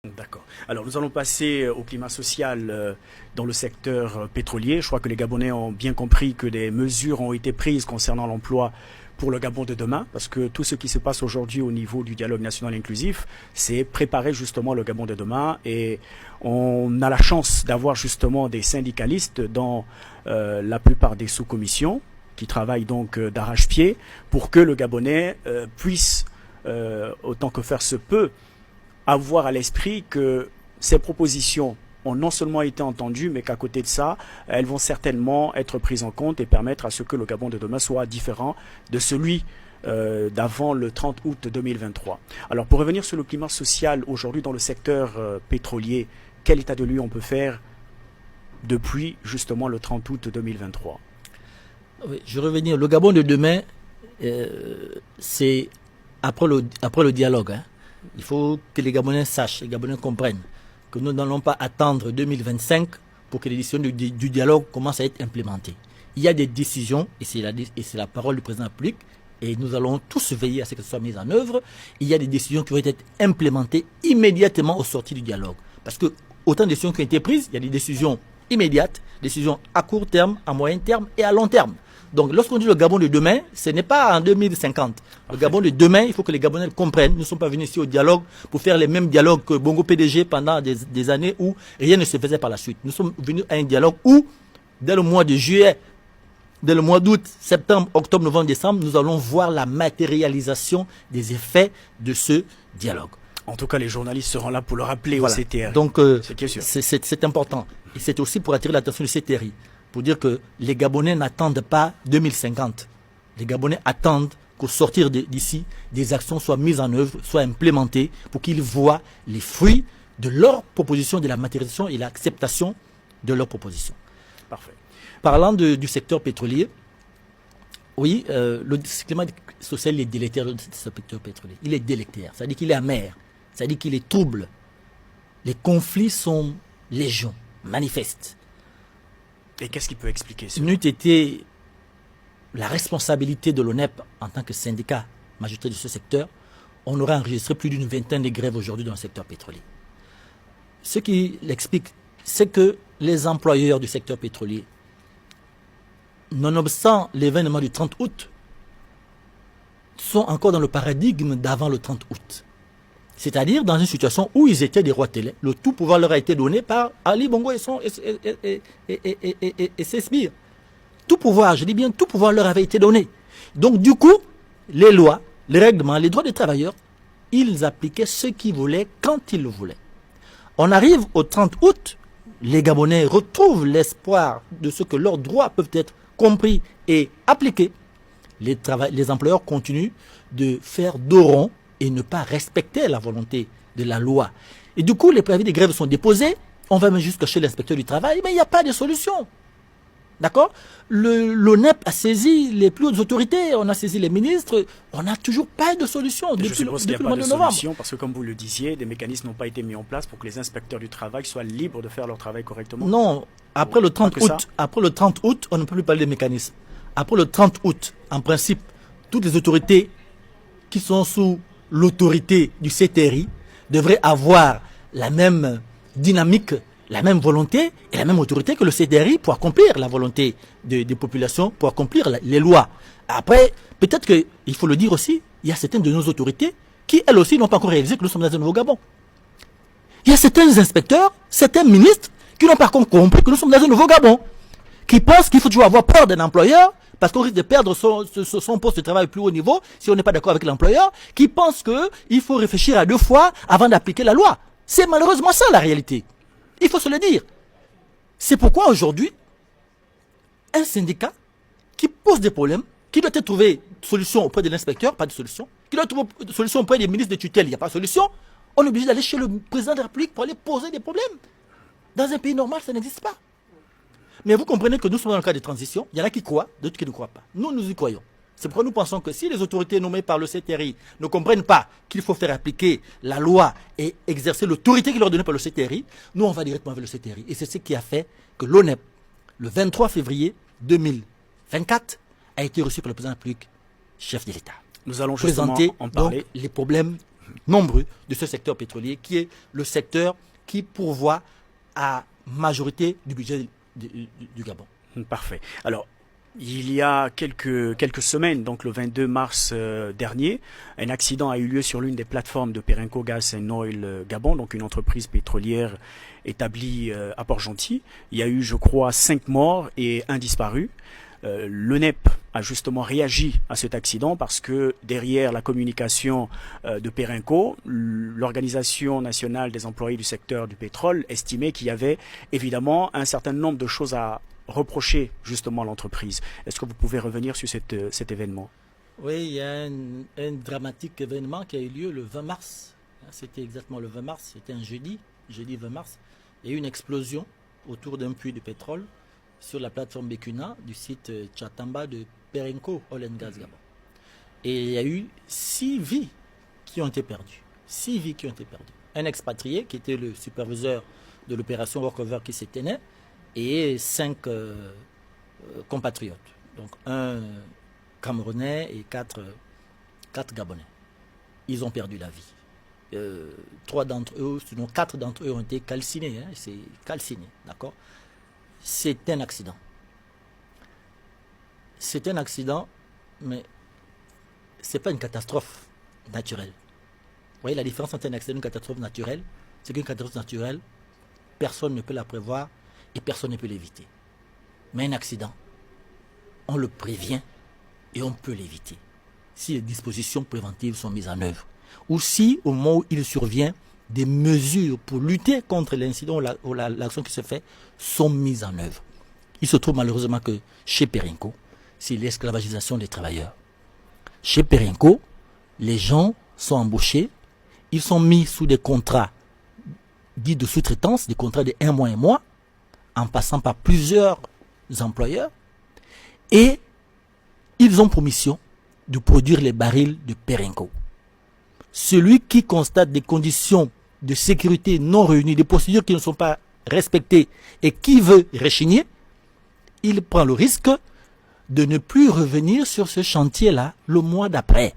D'accord. Alors nous allons passer au climat social dans le secteur pétrolier. Je crois que les Gabonais ont bien compris que des mesures ont été prises concernant l'emploi pour le Gabon de demain, parce que tout ce qui se passe aujourd'hui au niveau du dialogue national inclusif, c'est préparer justement le Gabon de demain. Et on a la chance d'avoir justement des syndicalistes dans la plupart des sous-commissions qui travaillent donc d'arrache-pied pour que le Gabonais puisse, autant que faire se peut, avoir à l'esprit que ces propositions ont non seulement été entendues, mais qu'à côté de ça, elles vont certainement être prises en compte et permettre à ce que le Gabon de demain soit différent de celui d'avant le 30 août 2023. Alors pour revenir sur le climat social aujourd'hui dans le secteur pétrolier, quel état de lieu on peut faire depuis justement le 30 août 2023? Oui, je vais revenir. Le Gabon de demain, c'est après le dialogue. Hein. Il faut que les Gabonais sachent, les Gabonais comprennent que nous n'allons pas attendre 2025 pour que les décisions du dialogue commencent à être implémentées. Il y a des décisions, et c'est la parole du président de la République, et nous allons tous veiller à ce que ce soit mis en œuvre. Il y a des décisions qui vont être implémentées immédiatement au sortir du dialogue. Parce que autant de décisions qui ont été prises, il y a des décisions immédiates, décisions à court terme, à moyen terme et à long terme. Donc, lorsqu'on dit le Gabon de demain, ce n'est pas en 2050. Le Gabon de demain, il faut que les Gabonais le comprennent. Nous ne sommes pas venus ici au dialogue pour faire les mêmes dialogues que Bongo PDG pendant des années où rien ne se faisait par la suite. Nous sommes venus à un dialogue où, dès le mois de juillet, dès le mois d'août, septembre, octobre, novembre, décembre, nous allons voir la matérialisation des effets de ce dialogue. En tout cas, les journalistes seront là pour le rappeler voilà. au CTRI. Donc, c'est important. Et c'est aussi pour attirer l'attention du CTRI. Pour dire que les Gabonais n'attendent pas 2050. Les Gabonais attendent qu'au sortir d'ici, des actions soient mises en œuvre, soient implémentées pour qu'ils voient les fruits de leurs propositions, de la matérialisation et l'acceptation de leurs propositions. Parfait. Parlant du secteur pétrolier, oui, le climat social est délétère de ce secteur pétrolier. Il est délétère, c'est-à-dire qu'il est amer, c'est-à-dire qu'il est trouble. Les conflits sont légion, manifestes. Et qu'est-ce qui peut expliquer ça? N'eût été la responsabilité de l'ONEP en tant que syndicat majoritaire de ce secteur, on aurait enregistré plus d'une vingtaine de grèves aujourd'hui dans le secteur pétrolier. Ce qui l'explique, c'est que les employeurs du secteur pétrolier, nonobstant l'événement du 30 août, sont encore dans le paradigme d'avant le 30 août. C'est-à-dire dans une situation où ils étaient des rois télé. Le tout pouvoir leur a été donné par Ali Bongo et ses sbires. Tout pouvoir, je dis bien tout pouvoir leur avait été donné. Donc du coup, les lois, les règlements, les droits des travailleurs, ils appliquaient ce qu'ils voulaient quand ils le voulaient. On arrive au 30 août, les Gabonais retrouvent l'espoir de ce que leurs droits peuvent être compris et appliqués. Les employeurs continuent de faire dos rond et ne pas respecter la volonté de la loi. Et du coup, les préavis de grève sont déposés, on va même jusqu'à chez l'inspecteur du travail, mais il n'y a pas de solution. D'accord? L'ONEP a saisi les plus hautes autorités, on a saisi les ministres, on n'a toujours pas de solution depuis le mois de novembre. Parce que comme vous le disiez, des mécanismes n'ont pas été mis en place pour que les inspecteurs du travail soient libres de faire leur travail correctement. Non, après le 30 août, on ne peut plus parler de mécanismes. Après le 30 août, en principe, toutes les autorités qui sont sous l'autorité du CTRI devrait avoir la même dynamique, la même volonté et la même autorité que le CTRI pour accomplir la volonté des populations, pour accomplir les lois. Après, peut-être qu'il faut le dire aussi, il y a certaines de nos autorités qui, elles aussi, n'ont pas encore réalisé que nous sommes dans un nouveau Gabon. Il y a certains inspecteurs, certains ministres qui n'ont pas encore compris que nous sommes dans un nouveau Gabon, qui pensent qu'il faut toujours avoir peur d'un employeur parce qu'on risque de perdre son poste de travail au plus haut niveau si on n'est pas d'accord avec l'employeur, qui pense qu'il faut réfléchir à 2 fois avant d'appliquer la loi. C'est malheureusement ça la réalité. Il faut se le dire. C'est pourquoi aujourd'hui, un syndicat qui pose des problèmes, qui doit trouver solution auprès de l'inspecteur, pas de solution, qui doit trouver solution auprès des ministres de tutelle, il n'y a pas de solution, on est obligé d'aller chez le président de la République pour aller poser des problèmes. Dans un pays normal, ça n'existe pas. Mais vous comprenez que nous sommes dans le cas de transition. Il y en a qui croient, d'autres qui ne croient pas. Nous, nous y croyons. C'est pourquoi nous pensons que si les autorités nommées par le CTRI ne comprennent pas qu'il faut faire appliquer la loi et exercer l'autorité qui leur est donnée par le CTRI, nous, on va directement vers le CTRI. Et c'est ce qui a fait que l'ONEP, le 23 février 2024, a été reçu par le président de la République, chef de l'État. Nous allons justement présenter en parler. Donc, les problèmes nombreux de ce secteur pétrolier, qui est le secteur qui pourvoit à majorité du budget du Gabon. Parfait. Alors, il y a quelques semaines, donc le 22 mars dernier, un accident a eu lieu sur l'une des plateformes de Perenco Gas and Oil Gabon, donc une entreprise pétrolière établie à Port-Gentil. Il y a eu, je crois, 5 morts et 1 disparu. L'ONEP a justement réagi à cet accident parce que derrière la communication de Perenco, l'Organisation nationale des employés du secteur du pétrole estimait qu'il y avait évidemment un certain nombre de choses à reprocher justement à l'entreprise. Est-ce que vous pouvez revenir sur cet événement? Oui, il y a un dramatique événement qui a eu lieu le 20 mars. C'était exactement le 20 mars, c'était un jeudi 20 mars. Il y a eu une explosion autour d'un puits de pétrole sur la plateforme Bekuna du site Tchatamba de Perenco Oil and Gas Gabon. Et il y a eu 6 vies qui ont été perdues. 6 vies qui ont été perdues. Un expatrié qui était le superviseur de l'opération Workover qui s'éteignait et 5 compatriotes. Donc un Camerounais et 4 Gabonais. Ils ont perdu la vie. 3 d'entre eux, sinon 4 d'entre eux ont été calcinés. C'est calciné, d'accord? C'est un accident. C'est un accident, mais ce n'est pas une catastrophe naturelle. Vous voyez la différence entre un accident et une catastrophe naturelle? C'est qu'une catastrophe naturelle, personne ne peut la prévoir et personne ne peut l'éviter. Mais un accident, on le prévient et on peut l'éviter si les dispositions préventives sont mises en œuvre. Ou si, au moment où il survient, des mesures pour lutter contre l'incident ou l'action qui se fait sont mises en œuvre. Il se trouve malheureusement que chez Perenco, c'est l'esclavagisation des travailleurs. Chez Perenco, les gens sont embauchés, ils sont mis sous des contrats dits de sous-traitance, des contrats de 1 mois, en passant par plusieurs employeurs, et ils ont pour mission de produire les barils de Perenco. Celui qui constate des conditions de sécurité non réunies, des procédures qui ne sont pas respectées et qui veut rechigner, il prend le risque de ne plus revenir sur ce chantier-là le mois d'après.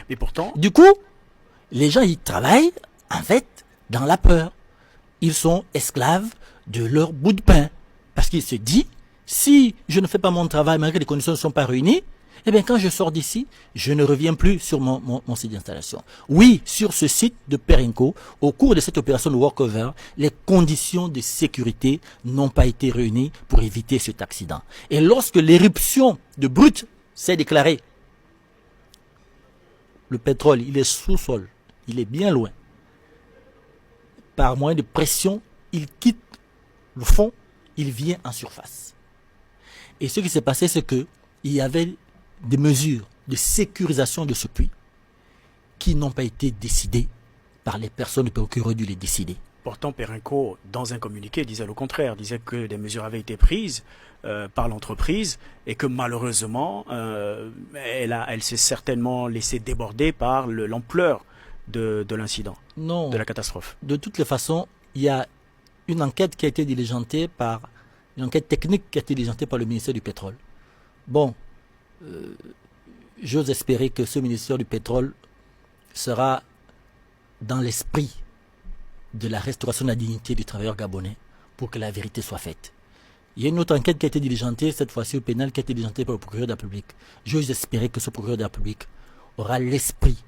Mais pourtant... Du coup, les gens y travaillent, en fait, dans la peur. Ils sont esclaves de leur bout de pain. Parce qu'ils se disent, si je ne fais pas mon travail malgré que les conditions ne sont pas réunies, eh bien, quand je sors d'ici, je ne reviens plus sur mon site d'installation. Oui, sur ce site de Perenco, au cours de cette opération de workover, les conditions de sécurité n'ont pas été réunies pour éviter cet accident. Et lorsque l'éruption de brut s'est déclarée, le pétrole, il est sous-sol, il est bien loin. Par moyen de pression, il quitte le fond, il vient en surface. Et ce qui s'est passé, c'est qu'il y avait des mesures de sécurisation de ce puits qui n'ont pas été décidées par les personnes qui auraient dû les décider. Pourtant, Perenco, dans un communiqué, disait le contraire, disait que des mesures avaient été prises par l'entreprise et que malheureusement, elle s'est certainement laissée déborder par l'ampleur de l'incident, de la catastrophe. De toutes les façons, il y a une enquête qui a été diligentée une enquête technique qui a été diligentée par le ministère du Pétrole. Bon, j'ose espérer que ce ministère du Pétrole sera dans l'esprit de la restauration de la dignité du travailleur gabonais pour que la vérité soit faite. Il y a une autre enquête qui a été diligentée, cette fois-ci au pénal, qui a été diligentée par le procureur de la République. J'ose espérer que ce procureur de la République aura l'esprit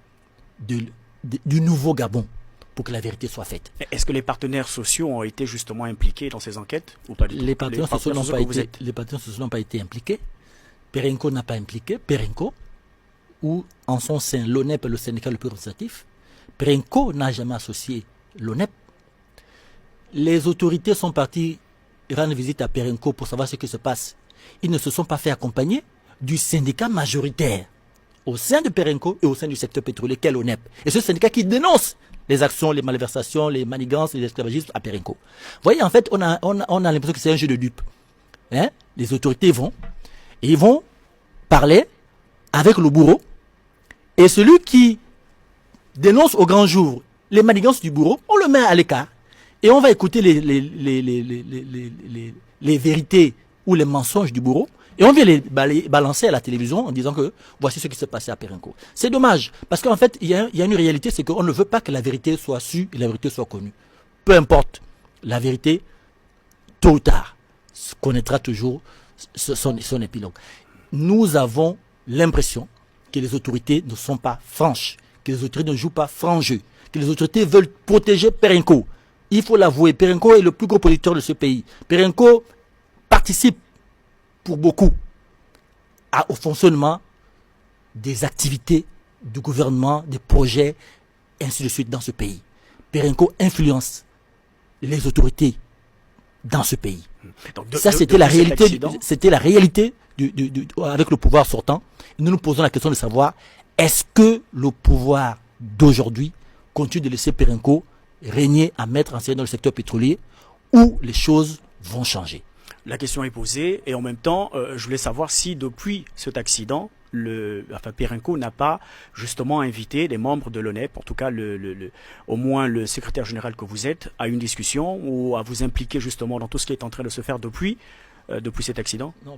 du nouveau Gabon pour que la vérité soit faite. Est-ce que les partenaires sociaux ont été justement impliqués dans ces enquêtes ou pas du tout? Les partenaires sociaux n'ont pas été impliqués. Perenco n'a pas impliqué. Perenco, ou en son sein l'ONEP, le syndicat le plus représentatif, Perenco n'a jamais associé l'ONEP. Les autorités sont parties rendre visite à Perenco pour savoir ce qui se passe. Ils ne se sont pas fait accompagner du syndicat majoritaire au sein de Perenco et au sein du secteur pétrolier qu'est l'ONEP. Et ce syndicat qui dénonce les actions, les malversations, les manigances, les esclavagismes à Perenco. Vous voyez, en fait, on a l'impression que c'est un jeu de dupes. Hein? Les autorités vont parler avec le bourreau et celui qui dénonce au grand jour les manigances du bourreau, on le met à l'écart et on va écouter les vérités ou les mensonges du bourreau, Et on vient les balancer à la télévision en disant que voici ce qui s'est passé à Perenco. C'est dommage, parce qu'en fait, il y a une réalité, c'est qu'on ne veut pas que la vérité soit sue et la vérité soit connue. Peu importe, la vérité, tôt ou tard, connaîtra toujours son épilogue. Nous avons l'impression que les autorités ne sont pas franches, que les autorités ne jouent pas franc jeu, que les autorités veulent protéger Perenco. Il faut l'avouer, Perenco est le plus gros producteur de ce pays. Perenco participe pour beaucoup au fonctionnement des activités du gouvernement, des projets, ainsi de suite dans ce pays. Perenco influence les autorités dans ce pays. Donc ça, c'était la réalité. C'était la réalité avec le pouvoir sortant. Nous nous posons la question de savoir est-ce que le pouvoir d'aujourd'hui continue de laisser Perenco régner à maître en scène dans le secteur pétrolier ou les choses vont changer. La question est posée et en même temps, je voulais savoir si depuis cet accident, Perenco n'a pas justement invité les membres de l'ONEP, en tout cas au moins le secrétaire général que vous êtes, à une discussion ou à vous impliquer justement dans tout ce qui est en train de se faire depuis cet accident. Non.